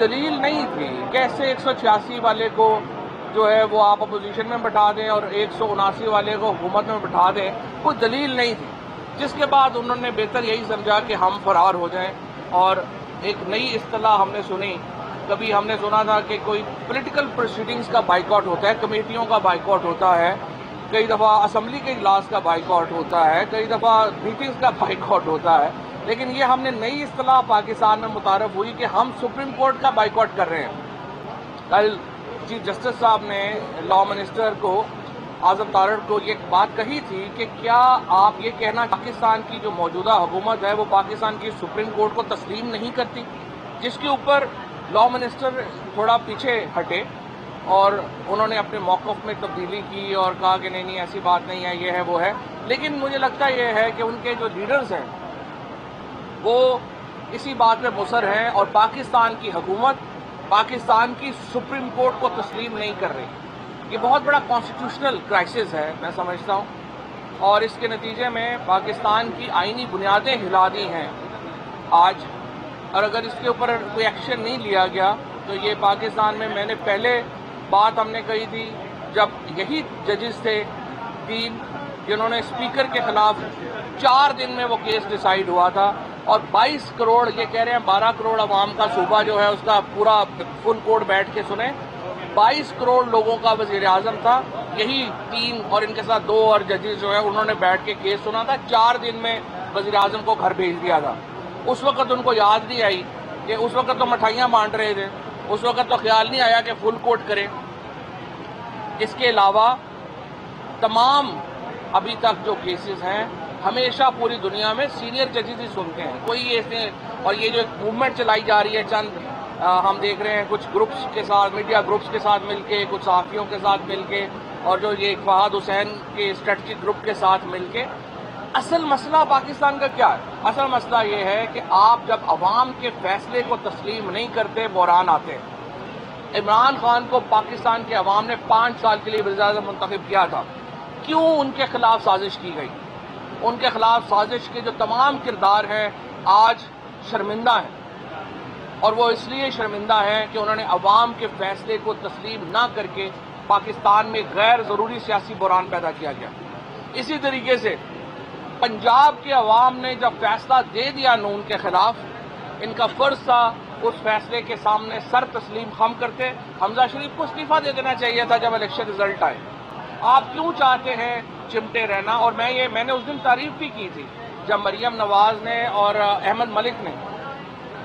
دلیل نہیں تھی کیسے 186 والے کو جو ہے وہ آپ اپوزیشن میں بٹھا دیں اور 179 والے کو حکومت میں بٹھا دیں، کوئی دلیل نہیں تھی، جس کے بعد انہوں نے بہتر یہی سمجھا کہ ہم فرار ہو جائیں۔ اور ایک نئی اصطلاح ہم نے سنی، کبھی ہم نے سنا تھا کہ کوئی پولیٹیکل پروسیڈنگز کا بائیکاٹ ہوتا ہے، کمیٹیوں کا بائیکاٹ ہوتا ہے، کئی دفعہ اسمبلی کے اجلاس کا بائیکاٹ ہوتا ہے، کئی دفعہ میٹنگز کا بائیکاٹ ہوتا ہے، لیکن یہ ہم نے نئی اصطلاح پاکستان میں متعارف ہوئی کہ ہم سپریم کورٹ کا بائیکاٹ کر رہے ہیں۔ کل چیف جسٹس صاحب نے لا منسٹر کو، اعظم تارڑ کو، یہ بات کہی تھی کہ کیا آپ یہ کہنا پاکستان کی جو موجودہ حکومت ہے وہ پاکستان کی سپریم کورٹ کو تسلیم نہیں کرتی، جس کے اوپر لا منسٹر تھوڑا پیچھے ہٹے اور انہوں نے اپنے موقف میں تبدیلی کی اور کہا کہ نہیں ایسی بات نہیں ہے، یہ ہے وہ ہے۔ لیکن مجھے لگتا یہ ہے کہ ان کے جو لیڈرز ہیں وہ اسی بات میں مصر ہیں اور پاکستان کی حکومت پاکستان کی سپریم کورٹ کو تسلیم نہیں کر رہی۔ یہ بہت بڑا کانسٹیٹیوشنل کرائسس ہے میں سمجھتا ہوں، اور اس کے نتیجے میں پاکستان کی آئینی بنیادیں ہلا دی ہیں آج، اور اگر اس کے اوپر کوئی ایکشن نہیں لیا گیا تو یہ پاکستان میں نے پہلے بات ہم نے کہی تھی جب یہی ججز تھے 3 جنہوں نے اسپیکر کے خلاف 4 دن میں وہ کیس ڈیسائیڈ ہوا تھا، اور 22 کروڑ، یہ کہہ رہے ہیں 12 کروڑ عوام کا صوبہ جو ہے اس کا پورا فل کورٹ بیٹھ کے سنیں، 22 کروڑ لوگوں کا وزیر اعظم تھا، یہی 3 اور ان کے ساتھ 2 اور ججز جو ہے انہوں نے بیٹھ کے کیس سنا تھا، 4 دن میں وزیر اعظم کو گھر بھیج دیا تھا۔ اس وقت ان کو یاد نہیں آئی کہ اس وقت تو مٹھائیاں بانٹ رہے تھے، اس وقت تو خیال نہیں آیا کہ فل کورٹ کریں۔ اس کے علاوہ تمام ابھی تک جو کیسز ہیں ہمیشہ پوری دنیا میں سینئر ججز ہی سنتے ہیں، کوئی ایسے، اور یہ جو ایک موومنٹ چلائی جا رہی ہے چند ہم دیکھ رہے ہیں کچھ گروپس کے ساتھ، میڈیا گروپس کے ساتھ مل کے، کچھ صحافیوں کے ساتھ مل کے، اور جو یہ فہد حسین کے اسٹریٹجک گروپ کے ساتھ مل کے، اصل مسئلہ پاکستان کا کیا ہے؟ اصل مسئلہ یہ ہے کہ آپ جب عوام کے فیصلے کو تسلیم نہیں کرتے بحران آتے ہیں۔ عمران خان کو پاکستان کے عوام نے 5 سال کے لیے وزیر اعظم منتخب کیا تھا، کیوں ان کے خلاف سازش کی گئی؟ ان کے خلاف سازش کے جو تمام کردار ہیں آج شرمندہ ہیں، اور وہ اس لیے شرمندہ ہیں کہ انہوں نے عوام کے فیصلے کو تسلیم نہ کر کے پاکستان میں غیر ضروری سیاسی بحران پیدا کیا گیا۔ اسی طریقے سے پنجاب کے عوام نے جب فیصلہ دے دیا نون کے خلاف، ان کا فرض تھا اس فیصلے کے سامنے سر تسلیم خم کرتے۔ حمزہ شریف کو استعفیٰ دے دینا چاہیے تھا جب الیکشن رزلٹ آئے۔ آپ کیوں چاہتے ہیں چمٹے رہنا؟ اور میں نے اس دن تعریف بھی کی تھی جب مریم نواز نے اور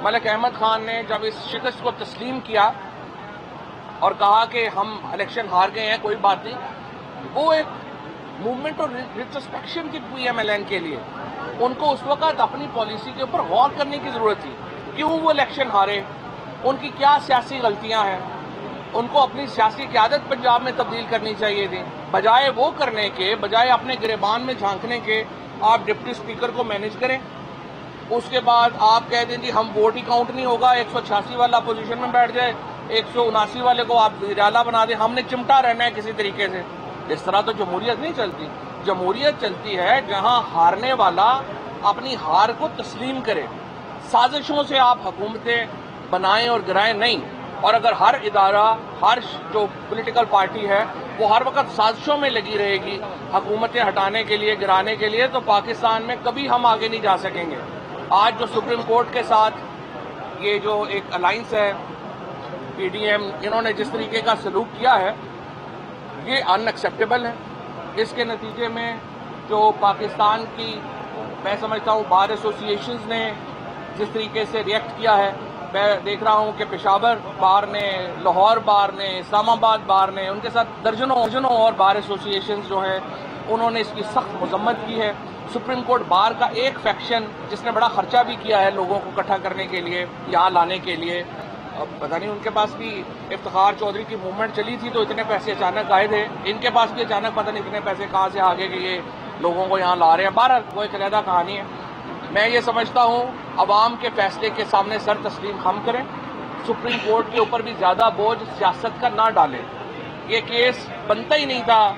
ملک احمد خان نے جب اس شکست کو تسلیم کیا اور کہا کہ ہم الیکشن ہار گئے ہیں، کوئی بات نہیں، وہ ایک موومنٹ اور ریٹروسپیکشن کی پی ایم ایل این کے لیے ان کو اس وقت اپنی پالیسی کے اوپر غور کرنے کی ضرورت تھی۔ کیوں وہ الیکشن ہارے؟ ان کی کیا سیاسی غلطیاں ہیں؟ ان کو اپنی سیاسی قیادت پنجاب میں تبدیل کرنی چاہیے تھی، بجائے وہ کرنے کے، بجائے اپنے گریبان میں جھانکنے کے آپ ڈپٹی اسپیکر کو مینج کریں۔ اس کے بعد آپ کہہ دیں جی ہم ووٹ ہی کاؤنٹ نہیں ہوگا، 186 والا پوزیشن میں بیٹھ جائے، 179 والے کو آپ وزیر اعلیٰ بنا دیں، ہم نے چمٹا رہنا ہے کسی طریقے سے۔ اس طرح تو جمہوریت نہیں چلتی۔ جمہوریت چلتی ہے جہاں ہارنے والا اپنی ہار کو تسلیم کرے، سازشوں سے آپ حکومتیں بنائیں اور گرائیں نہیں۔ اور اگر ہر ادارہ، ہر جو پولیٹیکل پارٹی ہے وہ ہر وقت سازشوں میں لگی رہے گی حکومتیں ہٹانے کے لیے، گرانے کے لیے، تو پاکستان میں کبھی ہم آگے نہیں جا سکیں گے۔ آج جو سپریم کورٹ کے ساتھ یہ جو ایک الائنس ہے پی ڈی ایم، انہوں نے جس طریقے کا سلوک کیا ہے یہ ان ایکسیپٹیبل ہے۔ اس کے نتیجے میں جو پاکستان کی، میں سمجھتا ہوں بار ایسوسی ایشنز نے جس طریقے سے ریئیکٹ کیا ہے، میں دیکھ رہا ہوں کہ پشاور بار نے، لاہور بار نے، اسلام آباد بار نے، ان کے ساتھ درجنوں اور بار ایسوسی ایشنز جو ہیں انہوں نے اس کی سخت مذمت کی ہے۔ سپریم کورٹ بار کا ایک فیکشن جس نے بڑا خرچہ بھی کیا ہے لوگوں کو اکٹھا کرنے کے لیے، یہاں لانے کے لیے، اب پتہ نہیں ان کے پاس بھی افتخار چودھری کی موومنٹ چلی تھی تو اتنے پیسے اچانک آئے تھے، ان کے پاس بھی اچانک پتہ نہیں اتنے پیسے کہاں سے آگے کہ یہ لوگوں کو یہاں لا رہے ہیں۔ بہرحال وہ ایک علیحدہ کہانی ہے۔ میں یہ سمجھتا ہوں عوام کے فیصلے کے سامنے سر تسلیم خم کریں، سپریم کورٹ کے اوپر بھی زیادہ بوجھ سیاست کا نہ ڈالیں۔ یہ کیس بنتا ہی نہیں تھا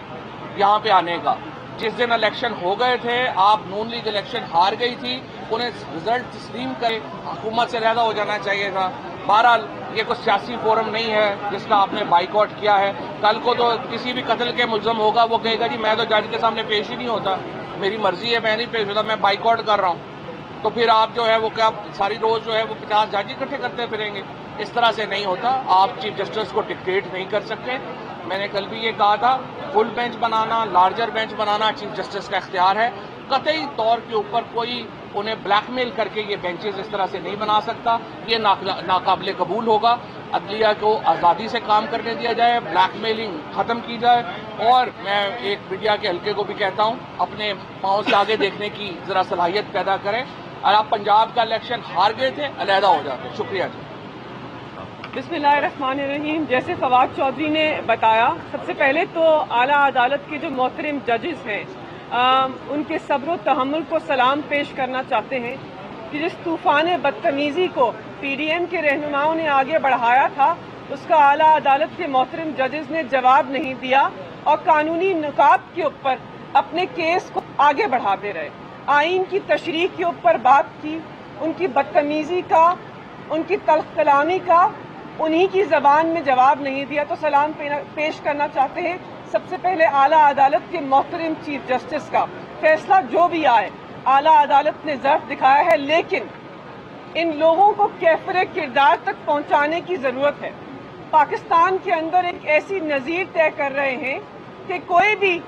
یہاں پہ آنے کا۔ جس دن الیکشن ہو گئے تھے، آپ نون لیگ الیکشن ہار گئی تھی، انہیں رزلٹ تسلیم کرے، حکومت سے علیحدہ ہو جانا چاہیے تھا۔ بہرحال یہ کوئی سیاسی فورم نہیں ہے جس کا آپ نے بائیکاٹ کیا ہے. کل کو تو کسی بھی قتل کے ملزم ہوگا وہ کہے گا جی میں تو جج کے سامنے پیش ہی نہیں ہوتا, میری مرضی ہے میں نہیں پیش ہوتا, میں بائیکاٹ کر رہا ہوں. تو پھر آپ جو ہے وہ کیا ساری روز جو ہے وہ 50 جج اکٹھے کرتے پھریں گے؟ اس طرح سے نہیں ہوتا. آپ چیف جسٹس کو ڈکٹیٹ نہیں کر سکتے. میں نے کل بھی یہ کہا تھا, فل بینچ بنانا, لارجر بینچ بنانا چیف جسٹس کا اختیار ہے. قطعی طور کے اوپر کوئی انہیں بلیک میل کر کے یہ بینچز اس طرح سے نہیں بنا سکتا. یہ ناقابل قبول ہوگا. عدلیہ کو آزادی سے کام کرنے دیا جائے, بلیک میلنگ ختم کی جائے, اور میں ایک میڈیا کے حلقے کو بھی کہتا ہوں اپنے پاؤں سے آگے دیکھنے کی ذرا صلاحیت پیدا کریں. اور آپ پنجاب کا الیکشن ہار گئے تھے, علیحدہ ہو جاتے. شکریہ جی. بسم اللہ الرحمن الرحیم. جیسے فواد چودھری نے بتایا, سب سے پہلے تو اعلیٰ عدالت کے جو محترم ججز ہیں ان کے صبر و تحمل کو سلام پیش کرنا چاہتے ہیں کہ جس طوفان بدتمیزی کو پی ڈی ایم کے رہنماؤں نے آگے بڑھایا تھا اس کا اعلیٰ عدالت کے محترم ججز نے جواب نہیں دیا اور قانونی نکات کے اوپر اپنے کیس کو آگے بڑھاتے رہے. آئین کی تشریح کے اوپر بات کی, ان کی بدتمیزی کا, ان کی تلخ کلامی کا انہی کی زبان میں جواب نہیں دیا. تو سلام پیش کرنا چاہتے ہیں سب سے پہلے اعلیٰ عدالت کے محترم چیف جسٹس کا. فیصلہ جو بھی آئے اعلیٰ عدالت نے ضرف دکھایا ہے, لیکن ان لوگوں کو کیفر کردار تک پہنچانے کی ضرورت ہے. پاکستان کے اندر ایک ایسی نظیر طے کر رہے ہیں کہ کوئی بھی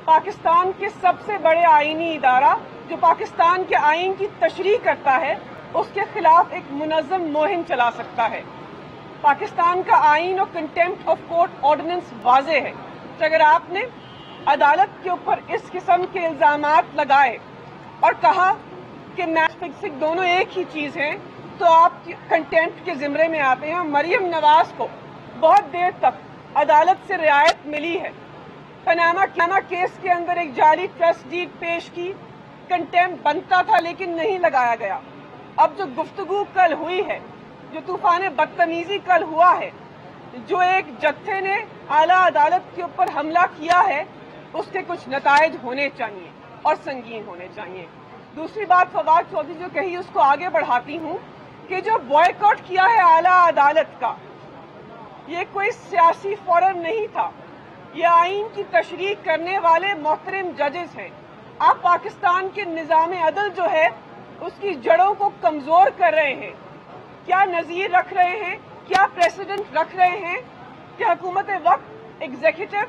پاکستان کے سب سے بڑے آئینی ادارہ جو پاکستان کے آئین کی تشریح کرتا ہے اس کے خلاف ایک منظم مہم چلا سکتا ہے. پاکستان کا آئین اور کنٹیمپٹ آف کورٹ آرڈیننس واضح ہے. تو اگر آپ نے عدالت کے اوپر اس قسم کے الزامات لگائے اور کہا کہ میچ فکسنگ دونوں ایک ہی چیز ہیں تو آپ کنٹیمپٹ کے زمرے میں آتے ہیں. مریم نواز کو بہت دیر تک عدالت سے رعایت ملی ہے. پاناما کیس کے اندر ایک جعلی ٹرسٹ ڈیڈ پیش کی, کنٹیمپٹ بنتا تھا لیکن نہیں لگایا گیا. اب جو گفتگو کل ہوئی ہے, جو طوفان بدتمیزی کل ہوا ہے, جو ایک جتھے نے اعلیٰ عدالت کے اوپر حملہ کیا ہے, اس کے کچھ نتائج ہونے چاہیے اور سنگین ہونے چاہیے. دوسری بات فواد چودھری جو کہی اس کو آگے بڑھاتی ہوں کہ جو بوائیکاٹ کیا ہے اعلیٰ عدالت کا, یہ کوئی سیاسی فورم نہیں تھا. یہ آئین کی تشریح کرنے والے محترم ججز ہیں. آپ پاکستان کے نظام عدل جو ہے اس کی جڑوں کو کمزور کر رہے ہیں. کیا نظیر رکھ رہے ہیں, کیا پریسیڈنٹ رکھ رہے ہیں کہ حکومت وقت, ایگزیکٹو,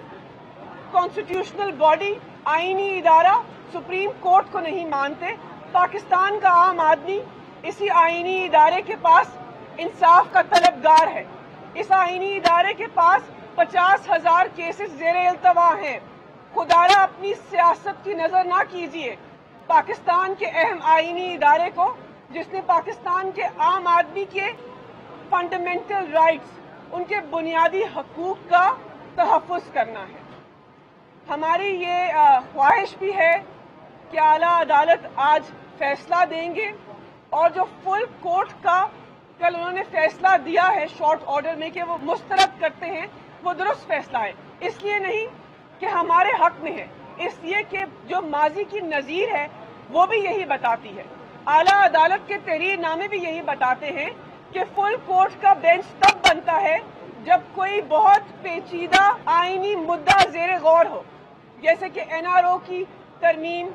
کانسٹیٹیوشنل باڈی, آئینی ادارہ سپریم کورٹ کو نہیں مانتے. پاکستان کا عام آدمی اسی آئینی ادارے کے پاس انصاف کا طلبگار ہے. اس آئینی ادارے کے پاس 50,000 کیسز زیر التوا ہیں. خدایا اپنی سیاست کی نظر نہ کیجیے پاکستان کے اہم آئینی ادارے کو جس نے پاکستان کے عام آدمی کے فنڈامنٹل رائٹس, ان کے بنیادی حقوق کا تحفظ کرنا ہے. ہماری یہ خواہش بھی ہے کہ اعلیٰ عدالت آج فیصلہ دیں گے, اور جو فل کورٹ کا کل انہوں نے فیصلہ دیا ہے شارٹ آرڈر میں کہ وہ مسترد کرتے ہیں, وہ درست فیصلہ ہے. اس لیے نہیں کہ ہمارے حق میں ہے, اس لیے کہ جو ماضی کی نظیر ہے وہ بھی یہی بتاتی ہے. اعلیٰ عدالت کے تحریر نامے بھی یہی بتاتے ہیں کہ فل کورٹ کا بینچ تب بنتا ہے جب کوئی بہت پیچیدہ آئینی مدعا زیر غور ہو, جیسے کہ این آر او کی ترمیم,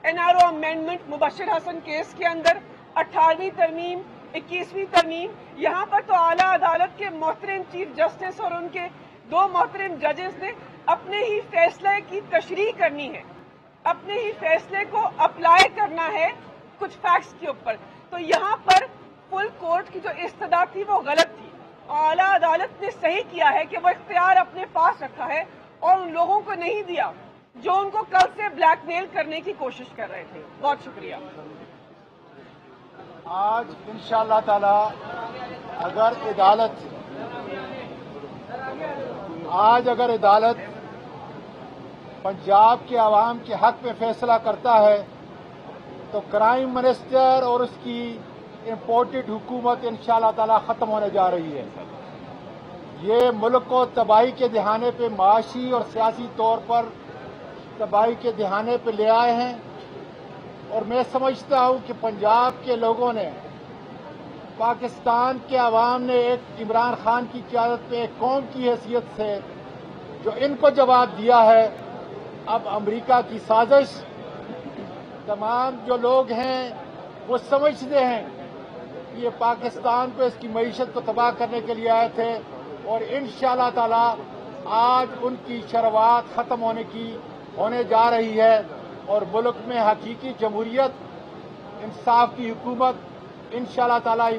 این آر او امینڈمنٹ مبشر حسن کیس کے اندر, 18ویں ترمیم, 21ویں ترمیم. یہاں پر تو اعلیٰ عدالت کے محترم چیف جسٹس اور ان کے 2 محترم ججز نے اپنے ہی فیصلے کی تشریح کرنی ہے, اپنے ہی فیصلے کو اپلائی کرنا ہے کچھ فیکٹس کے اوپر. تو یہاں پر فل کورٹ کی جو استدعا تھی وہ غلط تھی. اعلیٰ عدالت نے صحیح کیا ہے کہ وہ اختیار اپنے پاس رکھا ہے اور ان لوگوں کو نہیں دیا جو ان کو کل سے بلیک میل کرنے کی کوشش کر رہے تھے. بہت شکریہ. آج انشاءاللہ تعالی اگر عدالت پنجاب کے عوام کے حق میں فیصلہ کرتا ہے تو کرائم منسٹر اور اس کی امپورٹڈ حکومت انشاءاللہ تعالی ختم ہونے جا رہی ہے. یہ ملک کو تباہی کے دہانے پہ, معاشی اور سیاسی طور پر تباہی کے دہانے پہ لے آئے ہیں, اور میں سمجھتا ہوں کہ پنجاب کے لوگوں نے پاکستان کے عوام نے ایک عمران خان کی قیادت میں ایک قوم کی حیثیت سے جو ان کو جواب دیا ہے، اب امریکہ کی سازش تمام جو لوگ ہیں وہ سمجھتے ہیں کہ یہ پاکستان کو اس کی معیشت کو تباہ کرنے کے لیے آئے تھے، اور انشاءاللہ تعالی آج ان کی شروعات ختم ہونے جا رہی ہے، اور ملک میں حقیقی جمہوریت، انصاف کی حکومت انشاءاللہ تعالی